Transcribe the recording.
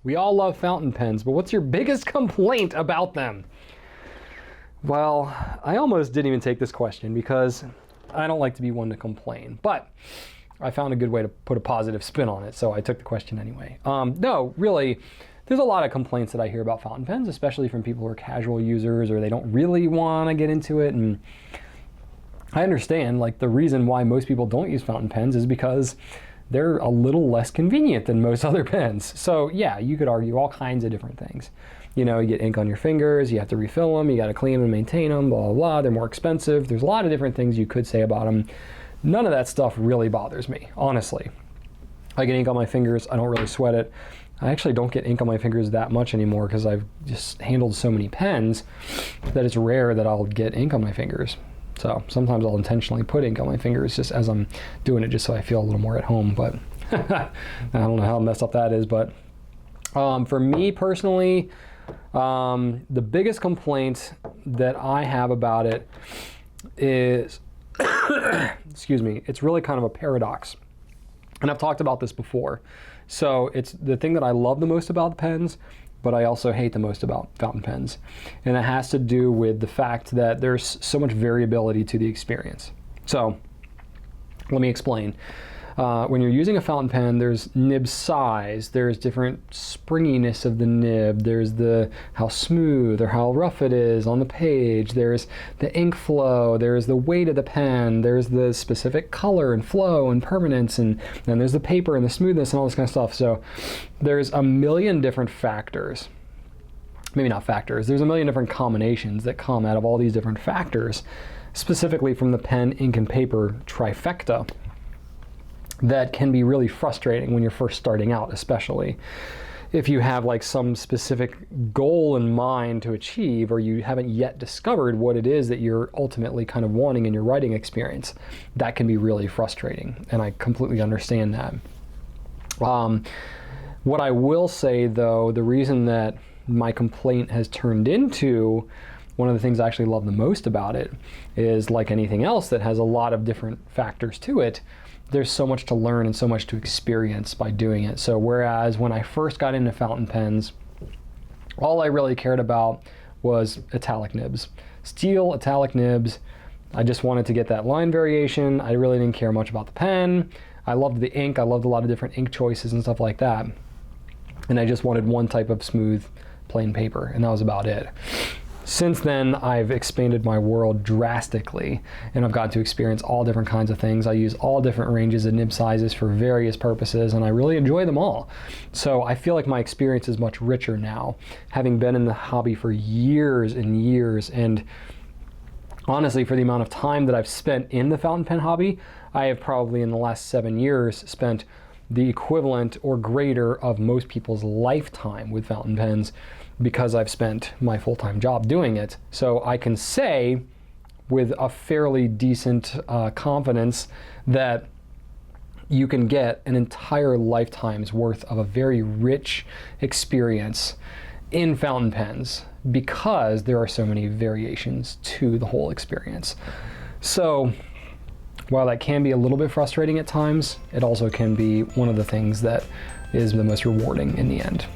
We all love fountain pens, but what's your biggest complaint about them? Well, I almost didn't even take this question because I don't like to be one to complain, but I found a good way to put a positive spin on it, so I took the question anyway. No, really, there's a lot of complaints that I hear about fountain pens, especially from people who are casual users or they don't really want to get into it. And I understand, like, the reason why most people don't use fountain pens is because they're a little less convenient than most other pens. So yeah, you could argue all kinds of different things. You know, you get ink on your fingers, you have to refill them, you got to clean them and maintain them, blah, blah, blah. They're more expensive. There's a lot of different things you could say about them. None of that stuff really bothers me, honestly. I get ink on my fingers, I don't really sweat it. I actually don't get ink on my fingers that much anymore because I've just handled so many pens that it's rare that I'll get ink on my fingers. So sometimes I'll intentionally put ink on my fingers just as I'm doing it, just so I feel a little more at home. But I don't know how messed up that is. But for me personally, the biggest complaint that I have about it is, excuse me, it's really kind of a paradox. And I've talked about this before. So it's the thing that I love the most about pens, but I also hate the most about fountain pens. And it has to do with the fact that there's so much variability to the experience. So let me explain. When you're using a fountain pen, there's nib size, there's different springiness of the nib, there's how smooth or how rough it is on the page, there's the ink flow, there's the weight of the pen, there's the specific color and flow and permanence, and then there's the paper and the smoothness and all this kind of stuff. So there's a million different factors. Maybe not factors, there's a million different combinations that come out of all these different factors, specifically from the pen, ink, and paper trifecta, that can be really frustrating when you're first starting out, especially if you have like some specific goal in mind to achieve, or you haven't yet discovered what it is that you're ultimately kind of wanting in your writing experience. That can be really frustrating, and I completely understand that. What I will say though, the reason that my complaint has turned into one of the things I actually love the most about it is, like anything else that has a lot of different factors to it, there's so much to learn and so much to experience by doing it. So whereas when I first got into fountain pens, all I really cared about was italic nibs. Steel italic nibs. I just wanted to get that line variation. I really didn't care much about the pen. I loved the ink. I loved a lot of different ink choices and stuff like that. And I just wanted one type of smooth, plain paper, and that was about it. Since then, I've expanded my world drastically, and I've gotten to experience all different kinds of things. I use all different ranges of nib sizes for various purposes, and I really enjoy them all. So I feel like my experience is much richer now, having been in the hobby for years and years. And honestly, for the amount of time that I've spent in the fountain pen hobby, I have probably in the last 7 years spent the equivalent or greater of most people's lifetime with fountain pens, because I've spent my full-time job doing it. So I can say with a fairly decent confidence that you can get an entire lifetime's worth of a very rich experience in fountain pens, because there are so many variations to the whole experience. So while that can be a little bit frustrating at times, it also can be one of the things that is the most rewarding in the end.